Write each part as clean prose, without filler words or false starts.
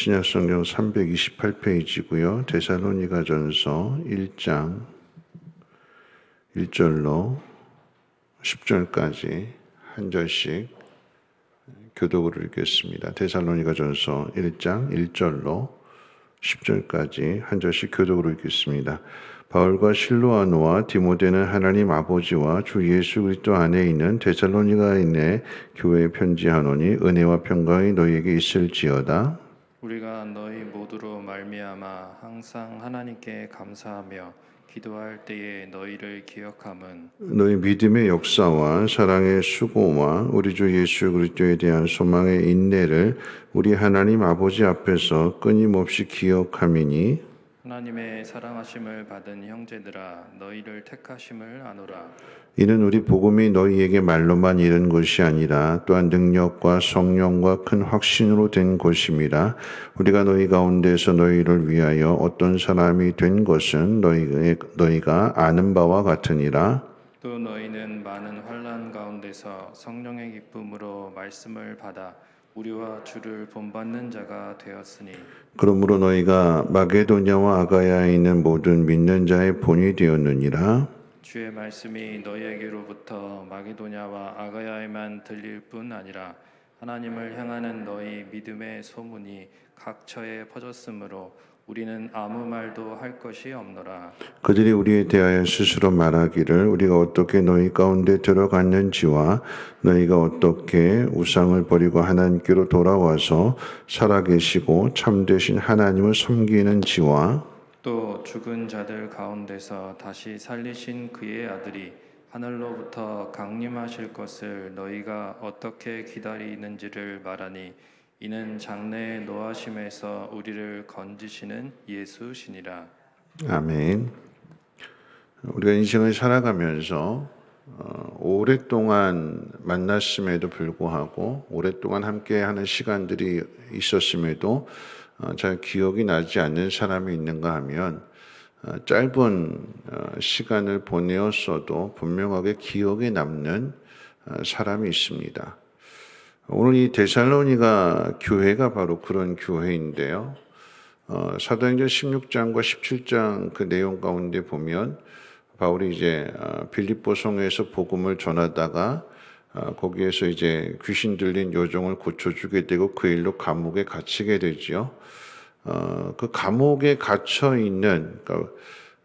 신약성경 328페이지고요. 데살로니가전서 1장 1절로 10절까지 한 절씩 교독으로 읽겠습니다. 데살로니가전서 1장 1절로 10절까지 한 절씩 교독으로 읽겠습니다. 바울과 실로아노와 디모데는 하나님 아버지와 주 예수 그리스도 안에 있는 데살로니가인의 교회에 편지하노니 은혜와 평강이 너희에게 있을지어다. 우리가 너희 모두로 말미암아 항상 하나님께 감사하며 기도할 때에 너희를 기억함은 너희 믿음의 역사와 사랑의 수고와 우리 주 예수 그리스도에 대한 소망의 인내를 우리 하나님 아버지 앞에서 끊임없이 기억함이니 하나님의 사랑하심을 받은 형제들아 너희를 택하심을 아노라. 이는 우리 복음이 너희에게 말로만 이른 것이 아니라 또한 능력과 성령과 큰 확신으로 된 것임이라. 우리가 너희 가운데서 너희를 위하여 어떤 사람이 된 것은 너희가 아는 바와 같으니라. 또 너희는 많은 환난 가운데서 성령의 기쁨으로 말씀을 받아 우리와 주를 본받는 자가 되었으니 그러므로 너희가 마게도냐와 아가야에 있는 모든 믿는 자의 본이 되었느니라. 주의 말씀이 너희에게로부터 마게도냐와 아가야에만 들릴 뿐 아니라 하나님을 향하는 너희 믿음의 소문이 각 처에 퍼졌으므로 우리는 아무 말도 할 것이 없노라. 그들이 우리에 대하여 스스로 말하기를 우리가 어떻게 너희 가운데 들어갔는지와 너희가 어떻게 우상을 버리고 하나님께로 돌아와서 살아계시고 참되신 하나님을 섬기는지와 또 죽은 자들 가운데서 다시 살리신 그의 아들이 하늘로부터 강림하실 것을 너희가 어떻게 기다리는지를 말하니 이는 장래의 노하심에서 우리를 건지시는 예수시니라. 아멘. 우리가 인생을 살아가면서 오랫동안 만났음에도 불구하고 오랫동안 함께하는 시간들이 있었음에도 잘 기억이 나지 않는 사람이 있는가 하면 짧은 시간을 보내었어도 분명하게 기억에 남는 사람이 있습니다. 오늘 이 데살로니가 교회가 바로 그런 교회인데요. 사도행전 16장과 17장 그 내용 가운데 보면 바울이 이제 빌립보 성에서 복음을 전하다가 거기에서 이제 귀신 들린 여종을 고쳐주게 되고 그 일로 감옥에 갇히게 되지요. 그 감옥에 갇혀 있는 그러니까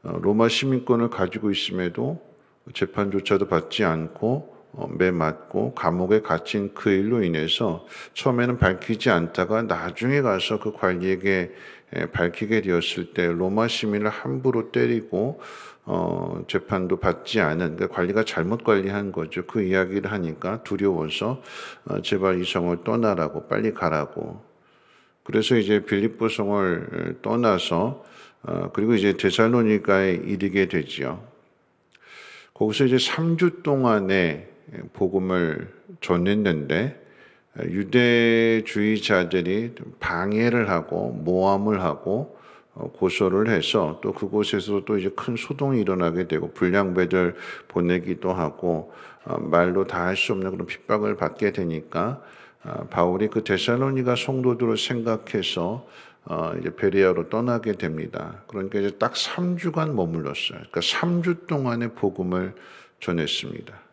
로마 시민권을 가지고 있음에도 재판조차도 받지 않고 매 맞고 감옥에 갇힌 그 일로 인해서 처음에는 밝히지 않다가 나중에 가서 그 관리에게 밝히게 되었을 때 로마 시민을 함부로 때리고 재판도 받지 않은 그러니까 관리가 잘못 관리한 거죠. 그 이야기를 하니까 두려워서 제발 이 성을 떠나라고 빨리 가라고. 그래서 이제 빌립보 성을 떠나서 그리고 이제 데살로니가에 이르게 되지요. 거기서 이제 3주 동안의 복음을 전했는데 유대주의자들이 방해를 하고 모함을 하고 고소를 해서 또 그곳에서 또 이제 큰 소동이 일어나게 되고 불량배들 보내기도 하고 말로 다 할 수 없는 그런 핍박을 받게 되니까 바울이 그 데살로니가 성도들을 생각해서 이제 베레아로 떠나게 됩니다. 그러니까 이제 딱 3주간 머물렀어요. 그러니까 3주 동안의 복음을 전했습니다.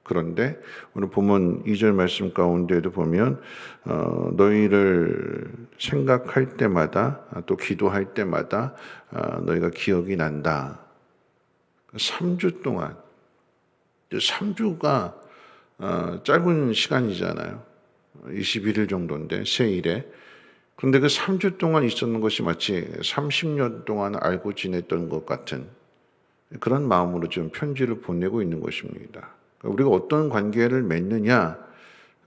그런데 오늘 본문 2절 말씀 가운데도 보면 너희를 생각할 때마다 또 기도할 때마다 너희가 기억이 난다. 3주 동안 3주가 짧은 시간이잖아요. 21일 정도인데 세일에 그런데 그 3주 동안 있었는 것이 마치 30년 동안 알고 지냈던 것 같은 그런 마음으로 지금 편지를 보내고 있는 것입니다. 우리가 어떤 관계를 맺느냐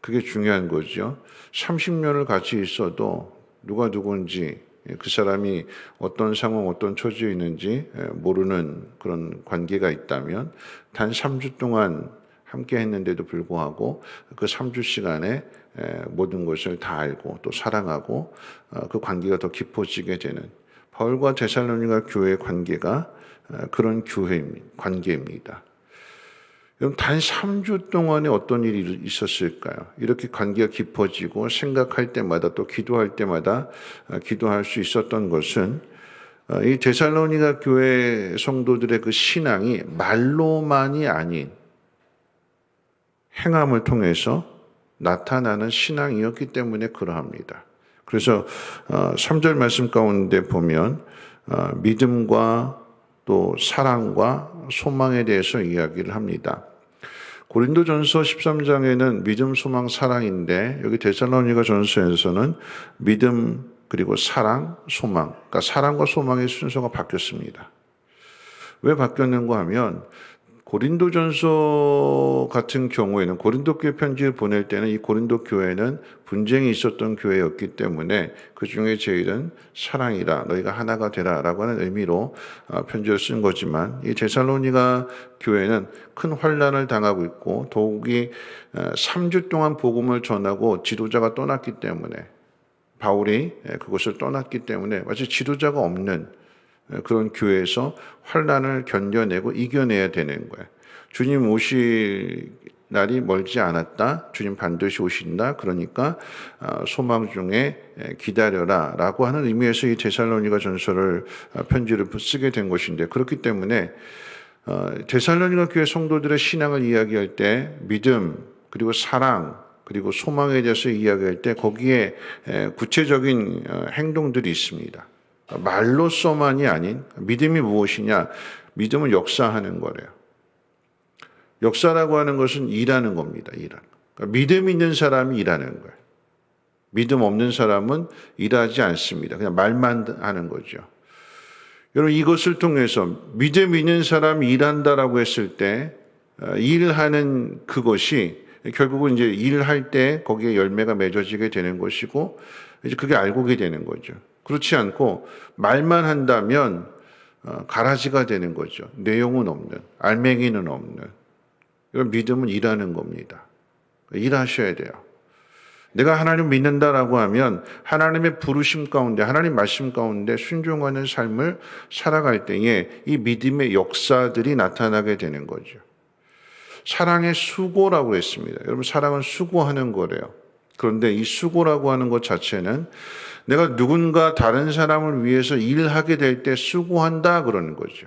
그게 중요한 거죠. 30년을 같이 있어도 누가 누군지 그 사람이 어떤 상황 어떤 처지에 있는지 모르는 그런 관계가 있다면 단 3주 동안 함께 했는데도 불구하고 그 3주 시간에 모든 것을 다 알고 또 사랑하고 그 관계가 더 깊어지게 되는 바울과 데살로니가 교회의 관계가 그런 관계입니다. 여러분, 단 3주 동안에 어떤 일이 있었을까요? 이렇게 관계가 깊어지고 생각할 때마다 또 기도할 때마다 기도할 수 있었던 것은 이 데살로니가 교회 성도들의 그 신앙이 말로만이 아닌 행함을 통해서 나타나는 신앙이었기 때문에 그러합니다. 그래서 3절 말씀 가운데 보면 믿음과 또 사랑과 소망에 대해서 이야기를 합니다. 고린도전서 13장에는 믿음, 소망, 사랑인데 여기 데살로니가 전서에서는 믿음 그리고 사랑, 소망, 그러니까 사랑과 소망의 순서가 바뀌었습니다. 왜 바뀌었는가 하면 고린도전서 같은 경우에는 고린도 교회 편지를 보낼 때는 이 고린도 교회는 분쟁이 있었던 교회였기 때문에 그 중에 제일은 사랑이라 너희가 하나가 되라라고 하는 의미로 편지를 쓴 거지만 이 데살로니가 교회는 큰 환난을 당하고 있고 더욱이 3주 동안 복음을 전하고 지도자가 떠났기 때문에 바울이 그것을 떠났기 때문에 마치 지도자가 없는 그런 교회에서 환난을 견뎌내고 이겨내야 되는 거예요. 주님 오실 날이 멀지 않았다. 주님 반드시 오신다. 그러니까 소망 중에 기다려라 라고 하는 의미에서 이 데살로니가 전서를 편지를 쓰게 된 것인데 그렇기 때문에 데살로니가 교회 성도들의 신앙을 이야기할 때 믿음 그리고 사랑 그리고 소망에 대해서 이야기할 때 거기에 구체적인 행동들이 있습니다. 말로서만이 아닌 믿음이 무엇이냐? 믿음은 역사하는 거래요. 역사라고 하는 것은 일하는 겁니다. 일하는. 그러니까 믿음 있는 사람이 일하는 거예요. 믿음 없는 사람은 일하지 않습니다. 그냥 말만 하는 거죠. 여러분 이것을 통해서 믿음 있는 사람이 일한다라고 했을 때 일하는 그것이 결국은 이제 일할 때 거기에 열매가 맺어지게 되는 것이고 이제 그게 알고게 되는 거죠. 그렇지 않고 말만 한다면 가라지가 되는 거죠. 내용은 없는, 알맹이는 없는. 이런 믿음은 일하는 겁니다. 일하셔야 돼요. 내가 하나님 믿는다라고 하면 하나님의 부르심 가운데, 하나님 말씀 가운데 순종하는 삶을 살아갈 때에 이 믿음의 역사들이 나타나게 되는 거죠. 사랑의 수고라고 했습니다. 여러분 사랑은 수고하는 거래요. 그런데 이 수고라고 하는 것 자체는 내가 누군가 다른 사람을 위해서 일하게 될 때 수고한다 그러는 거죠.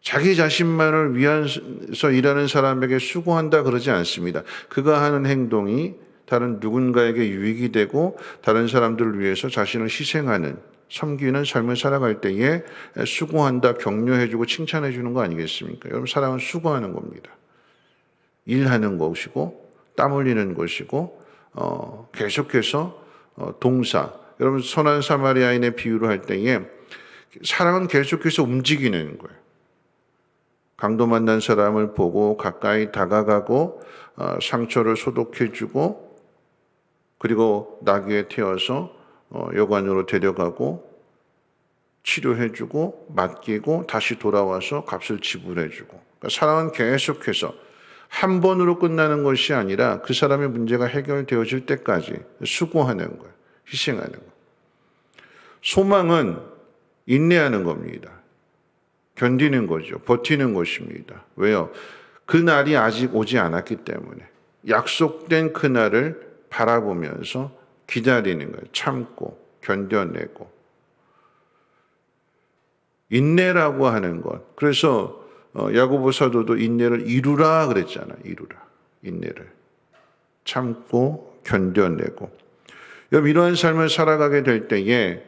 자기 자신만을 위해서 일하는 사람에게 수고한다 그러지 않습니다. 그가 하는 행동이 다른 누군가에게 유익이 되고 다른 사람들을 위해서 자신을 희생하는 섬기는 삶을 살아갈 때에 수고한다, 격려해주고 칭찬해주는 거 아니겠습니까? 여러분 사랑은 수고하는 겁니다. 일하는 것이고 땀 흘리는 것이고 계속해서 동사. 여러분 선한 사마리아인의 비유를 할 때에 사랑은 계속해서 움직이는 거예요. 강도 만난 사람을 보고 가까이 다가가고 상처를 소독해주고 그리고 나귀에 태워서 여관으로 데려가고 치료해주고 맡기고 다시 돌아와서 값을 지불해주고 그러니까 사랑은 계속해서 한 번으로 끝나는 것이 아니라 그 사람의 문제가 해결되어질 때까지 수고하는 거예요. 희생하는 거예요. 소망은 인내하는 겁니다. 견디는 거죠. 버티는 것입니다. 왜요? 그 날이 아직 오지 않았기 때문에 약속된 그 날을 바라보면서 기다리는 거예요. 참고 견뎌내고 인내라고 하는 것. 그래서 야고보 사도도 인내를 이루라 그랬잖아요. 이루라. 인내를 참고 견뎌내고. 여러분 이러한 삶을 살아가게 될 때에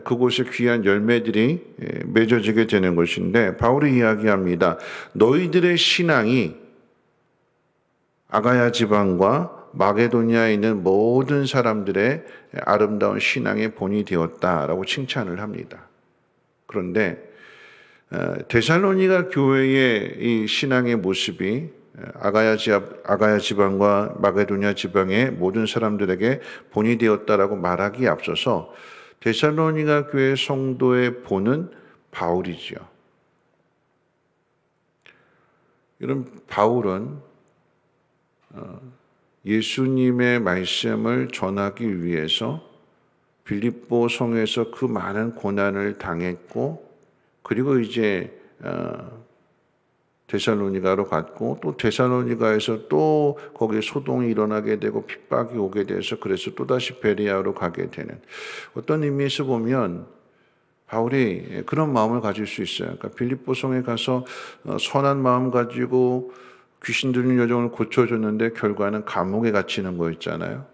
그곳에 귀한 열매들이 맺어지게 되는 것인데 바울이 이야기합니다. 너희들의 신앙이 아가야 지방과 마게도니아에 있는 모든 사람들의 아름다운 신앙의 본이 되었다라고 칭찬을 합니다. 그런데 데살로니가 교회의 이 신앙의 모습이 아가야 지방과 마게도니아 지방의 모든 사람들에게 본이 되었다라고 말하기에 앞서서 데살로니가 교회 성도의 본은 바울이지요. 이런 바울은 예수님의 말씀을 전하기 위해서 빌립보 성에서 그 많은 고난을 당했고 그리고 이제 데살로니가로 갔고 또 데살로니가에서 또 거기에 소동이 일어나게 되고 핍박이 오게 돼서 그래서 또다시 베레아로 가게 되는 어떤 의미에서 보면 바울이 그런 마음을 가질 수 있어요. 그러니까 빌립보성에 가서 선한 마음 가지고 귀신 들린 여종을 고쳐줬는데 결과는 감옥에 갇히는 거였잖아요.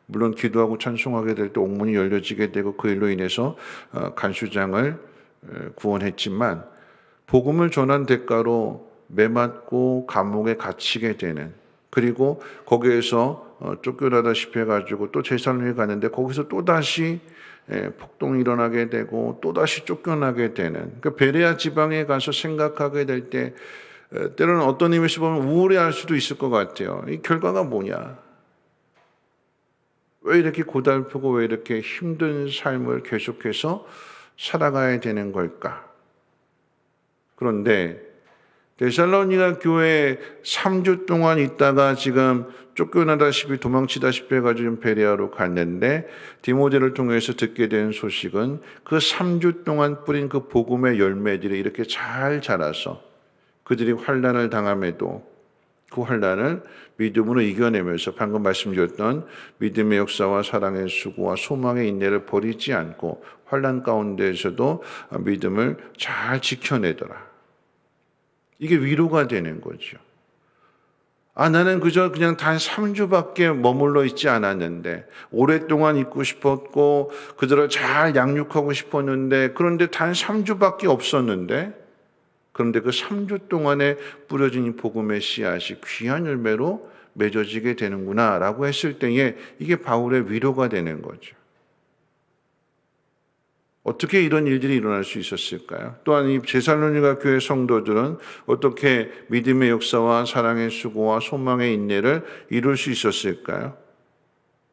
물론 기도하고 찬송하게 될 때 옥문이 열려지게 되고 그 일로 인해서 간수장을 구원했지만 복음을 전한 대가로 매맞고 감옥에 갇히게 되는 그리고 거기에서 쫓겨나다시피 해가지고 또 제살로니에 갔는데 거기서 또다시 폭동이 일어나게 되고 또다시 쫓겨나게 되는 그 베레아 지방에 가서 생각하게 될 때 때로는 어떤 의미에서 보면 우울해할 수도 있을 것 같아요. 이 결과가 뭐냐? 왜 이렇게 고달프고 왜 이렇게 힘든 삶을 계속해서 살아가야 되는 걸까? 그런데 데살로니가 교회에 3주 동안 있다가 지금 쫓겨나다시피 도망치다시피 해가지고 베레아로 갔는데 디모데를 통해서 듣게 된 소식은 그 3주 동안 뿌린 그 복음의 열매들이 이렇게 잘 자라서 그들이 환난을 당함에도 그 환난을 믿음으로 이겨내면서 방금 말씀드렸던 믿음의 역사와 사랑의 수고와 소망의 인내를 버리지 않고 환난 가운데에서도 믿음을 잘 지켜내더라. 이게 위로가 되는 거죠. 나는 그냥 단 3주밖에 머물러 있지 않았는데 오랫동안 있고 싶었고 그들을 잘 양육하고 싶었는데 그런데 단 3주밖에 없었는데 그런데 그 3주 동안에 뿌려진 이 복음의 씨앗이 귀한 열매로 맺어지게 되는구나 라고 했을 때에 이게 바울의 위로가 되는 거죠. 어떻게 이런 일들이 일어날 수 있었을까요? 또한 이 데살로니가 교회 성도들은 어떻게 믿음의 역사와 사랑의 수고와 소망의 인내를 이룰 수 있었을까요?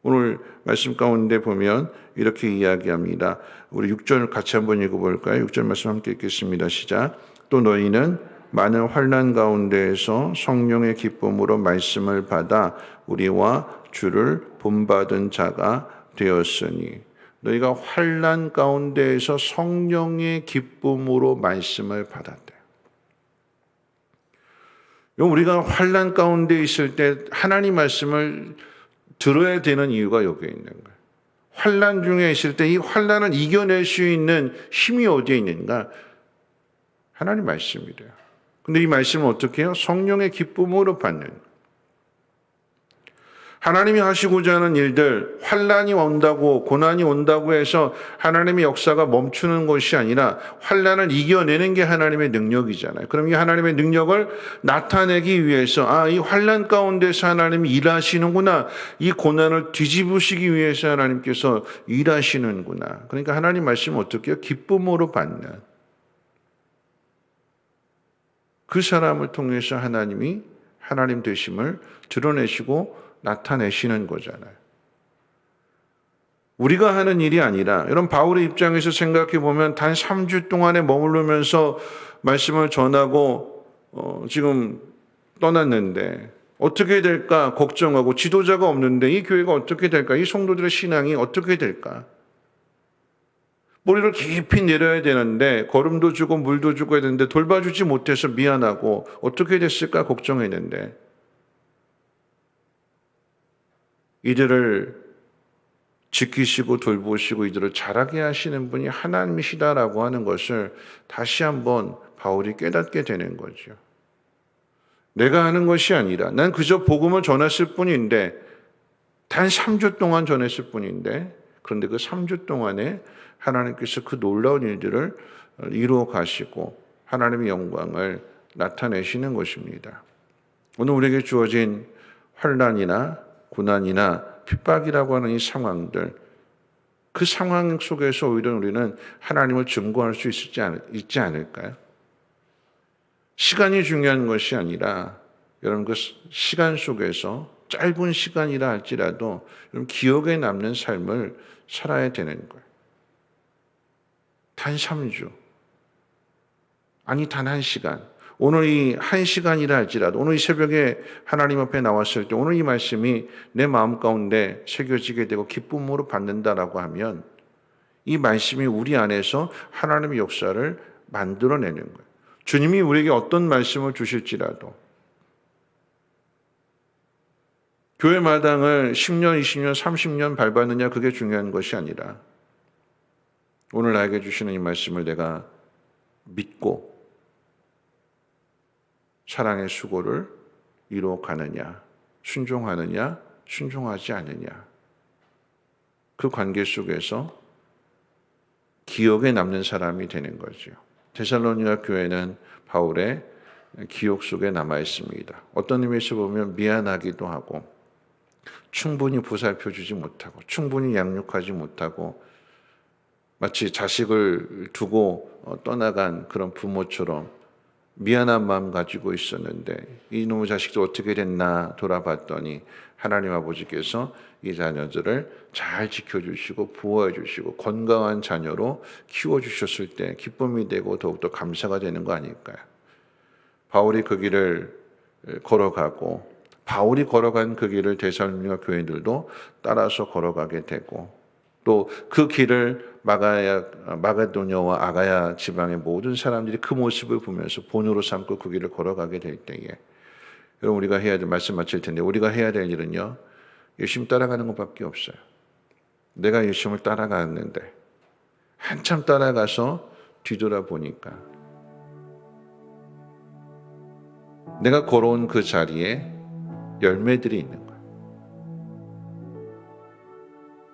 오늘 말씀 가운데 보면 이렇게 이야기합니다. 우리 6절 같이 한번 읽어볼까요? 6절 말씀 함께 읽겠습니다. 시작. 또 너희는 많은 환난 가운데에서 성령의 기쁨으로 말씀을 받아 우리와 주를 본받은 자가 되었으니 너희가 환난 가운데에서 성령의 기쁨으로 말씀을 받았대. 우리가 환난 가운데 있을 때 하나님 말씀을 들어야 되는 이유가 여기에 있는 거예요. 환난 중에 있을 때 이 환난을 이겨낼 수 있는 힘이 어디에 있는가? 하나님 말씀이래요. 근데 이 말씀은 어떻게 해요? 성령의 기쁨으로 받는 거예요. 하나님이 하시고자 하는 일들, 환난이 온다고 고난이 온다고 해서 하나님의 역사가 멈추는 것이 아니라 환난을 이겨내는 게 하나님의 능력이잖아요. 그럼 이 하나님의 능력을 나타내기 위해서 이 환난 가운데서 하나님이 일하시는구나. 이 고난을 뒤집으시기 위해서 하나님께서 일하시는구나. 그러니까 하나님 말씀은 어떻게 해요? 기쁨으로 받는. 그 사람을 통해서 하나님이 하나님 되심을 드러내시고 나타내시는 거잖아요. 우리가 하는 일이 아니라 여러분 바울의 입장에서 생각해 보면 단 3주 동안에 머무르면서 말씀을 전하고 지금 떠났는데 어떻게 될까 걱정하고 지도자가 없는데 이 교회가 어떻게 될까? 이 성도들의 신앙이 어떻게 될까? 머리를 깊이 내려야 되는데 걸음도 주고 물도 주고 해야 되는데 돌봐주지 못해서 미안하고 어떻게 됐을까 걱정했는데 이들을 지키시고 돌보시고 이들을 자라게 하시는 분이 하나님이시다라고 하는 것을 다시 한번 바울이 깨닫게 되는 거죠. 내가 하는 것이 아니라 난 그저 복음을 전했을 뿐인데 단 3주 동안 전했을 뿐인데 그런데 그 3주 동안에 하나님께서 그 놀라운 일들을 이루어 가시고 하나님의 영광을 나타내시는 것입니다. 오늘 우리에게 주어진 환난이나 고난이나 핍박이라고 하는 이 상황들, 그 상황 속에서 오히려 우리는 하나님을 증거할 수 있지 않을까요? 시간이 중요한 것이 아니라 여러분 그 시간 속에서 짧은 시간이라 할지라도 여러분 기억에 남는 삶을 살아야 되는 거예요. 단 3주, 아니 단 1시간. 오늘 이 1시간이라 할지라도 오늘 이 새벽에 하나님 앞에 나왔을 때 오늘 이 말씀이 내 마음 가운데 새겨지게 되고 기쁨으로 받는다라고 하면 이 말씀이 우리 안에서 하나님의 역사를 만들어내는 거예요. 주님이 우리에게 어떤 말씀을 주실지라도 교회 마당을 10년, 20년, 30년 밟았느냐 그게 중요한 것이 아니라 오늘 나에게 주시는 이 말씀을 내가 믿고 사랑의 수고를 이루어가느냐, 순종하느냐, 순종하지 않느냐. 그 관계 속에서 기억에 남는 사람이 되는 거죠. 데살로니가 교회는 바울의 기억 속에 남아 있습니다. 어떤 의미에서 보면 미안하기도 하고 충분히 보살펴 주지 못하고 충분히 양육하지 못하고 마치 자식을 두고 떠나간 그런 부모처럼 미안한 마음 가지고 있었는데 이놈의 자식도 어떻게 됐나 돌아봤더니 하나님 아버지께서 이 자녀들을 잘 지켜주시고 보호해 주시고 건강한 자녀로 키워주셨을 때 기쁨이 되고 더욱더 감사가 되는 거 아닐까요? 바울이 그 길을 걸어가고 바울이 걸어간 그 길을 데살로니가 교인들도 따라서 걸어가게 되고 또 그 길을 마가도냐와 아가야 지방의 모든 사람들이 그 모습을 보면서 본으로 삼고 그 길을 걸어가게 될 때에 여러분 우리가 해야 될 말씀 마칠 텐데 우리가 해야 될 일은요 예수님 따라가는 것밖에 없어요. 내가 예수님을 따라갔는데 한참 따라가서 뒤돌아보니까 내가 걸어온 그 자리에 열매들이 있는 거예요.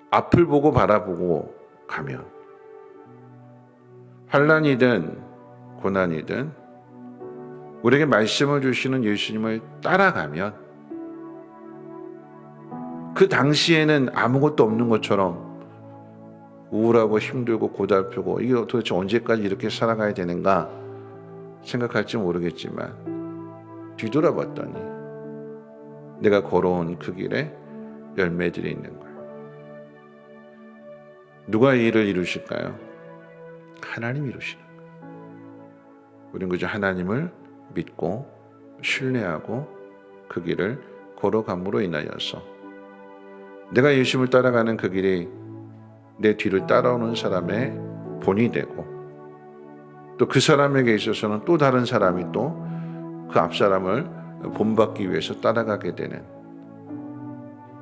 앞을 보고 바라보고 가면 환난이든 고난이든 우리에게 말씀을 주시는 예수님을 따라가면 그 당시에는 아무것도 없는 것처럼 우울하고 힘들고 고달프고 이게 도대체 언제까지 이렇게 살아가야 되는가 생각할지 모르겠지만 뒤돌아봤더니 내가 걸어온 그 길에 열매들이 있는 거예요. 누가 이 일을 이루실까요? 하나님이 이루시는 거예요. 우리는 그저 하나님을 믿고 신뢰하고 그 길을 걸어감으로 인하여서 내가 예수님을 따라가는 그 길이 내 뒤를 따라오는 사람의 본이 되고 또 그 사람에게 있어서는 또 다른 사람이 또 그 앞사람을 본받기 위해서 따라가게 되는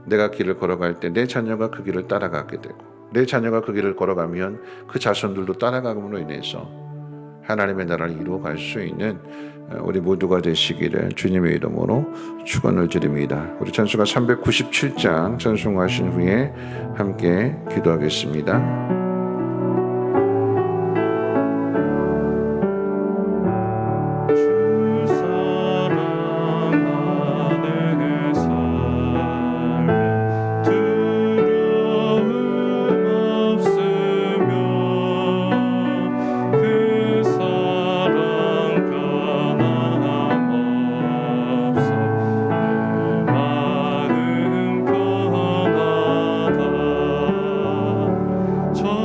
내가 길을 걸어갈 때 내 자녀가 그 길을 따라가게 되고 내 자녀가 그 길을 걸어가면 그 자손들도 따라가므로 인해서 하나님의 나라를 이루어갈 수 있는 우리 모두가 되시기를 주님의 이름으로 축원을 드립니다. 우리 찬송가 397장 찬송하신 후에 함께 기도하겠습니다. 저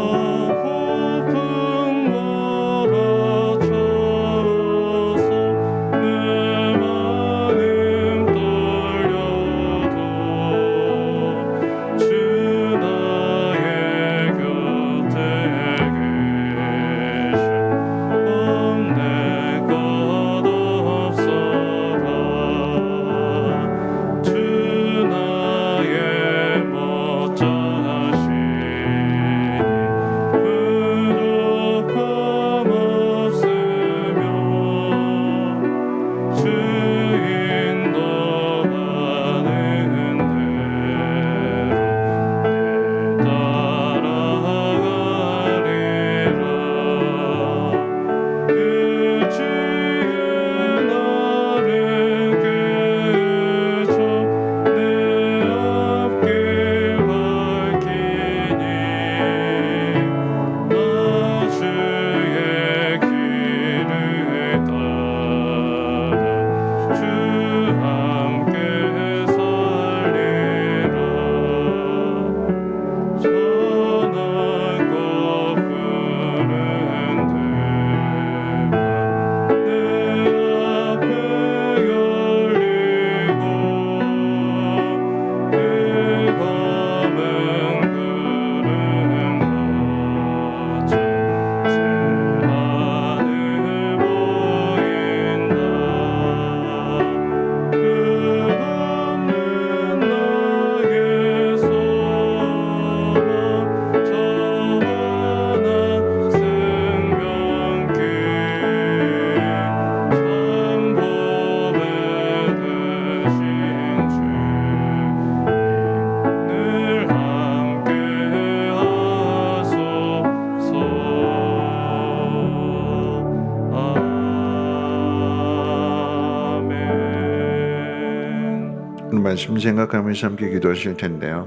말씀 생각하면서 함께 기도하실 텐데요.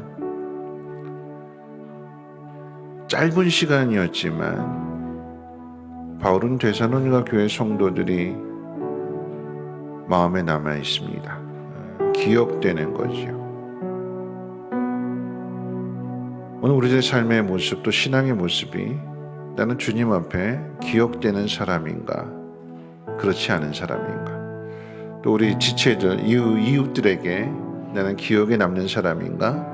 짧은 시간이었지만 바울은 데살로니가 교회 성도들이 마음에 남아 있습니다. 기억되는 거지요. 오늘 우리들의 삶의 모습, 또 신앙의 모습이 나는 주님 앞에 기억되는 사람인가, 그렇지 않은 사람인가, 또 우리 지체들, 이웃들에게 나는 기억에 남는 사람인가,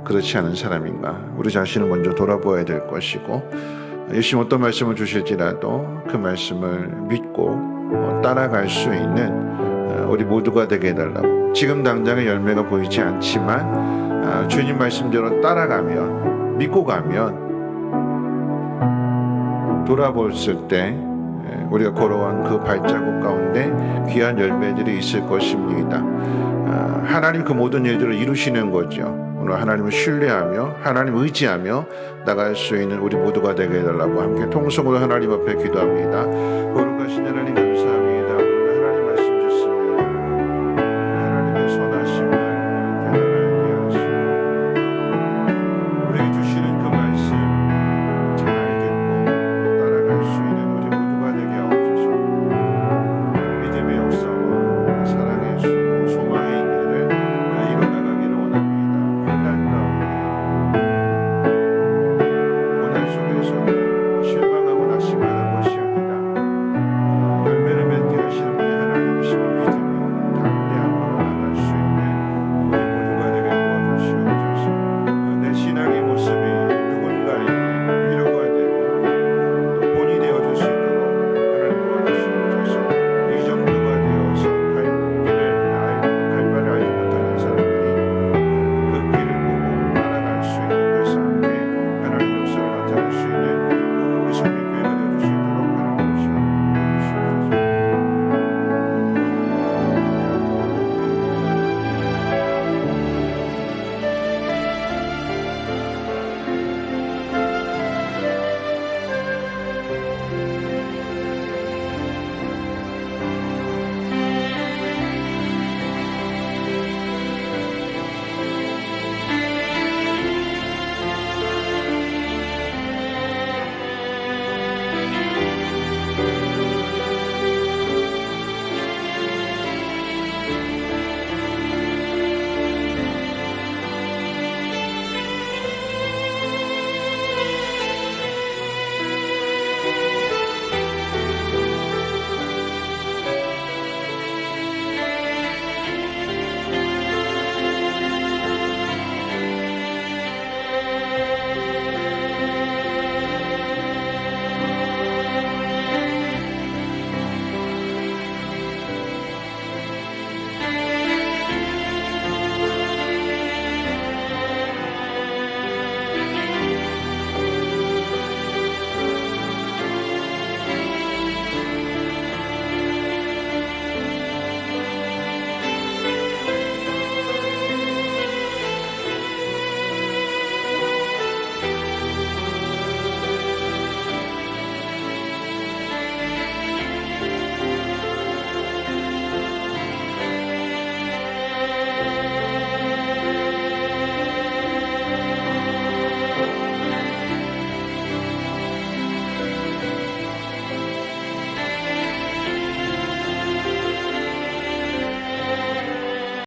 그렇지 않은 사람인가, 우리 자신을 먼저 돌아보아야 될 것이고, 예수님 어떤 말씀을 주실지라도 그 말씀을 믿고 따라갈 수 있는 우리 모두가 되게 해달라고. 지금 당장의 열매가 보이지 않지만 주님 말씀대로 따라가면, 믿고 가면 돌아봤을 때 우리가 걸어온 그 발자국 가운데 귀한 열매들이 있을 것입니다. 하나님 그 모든 일들을 이루시는 거죠. 오늘 하나님을 신뢰하며 하나님 의지하며 나갈 수 있는 우리 모두가 되게 해달라고 함께 통성으로 하나님 앞에 기도합니다. 거룩하신 하나님 감사합니다.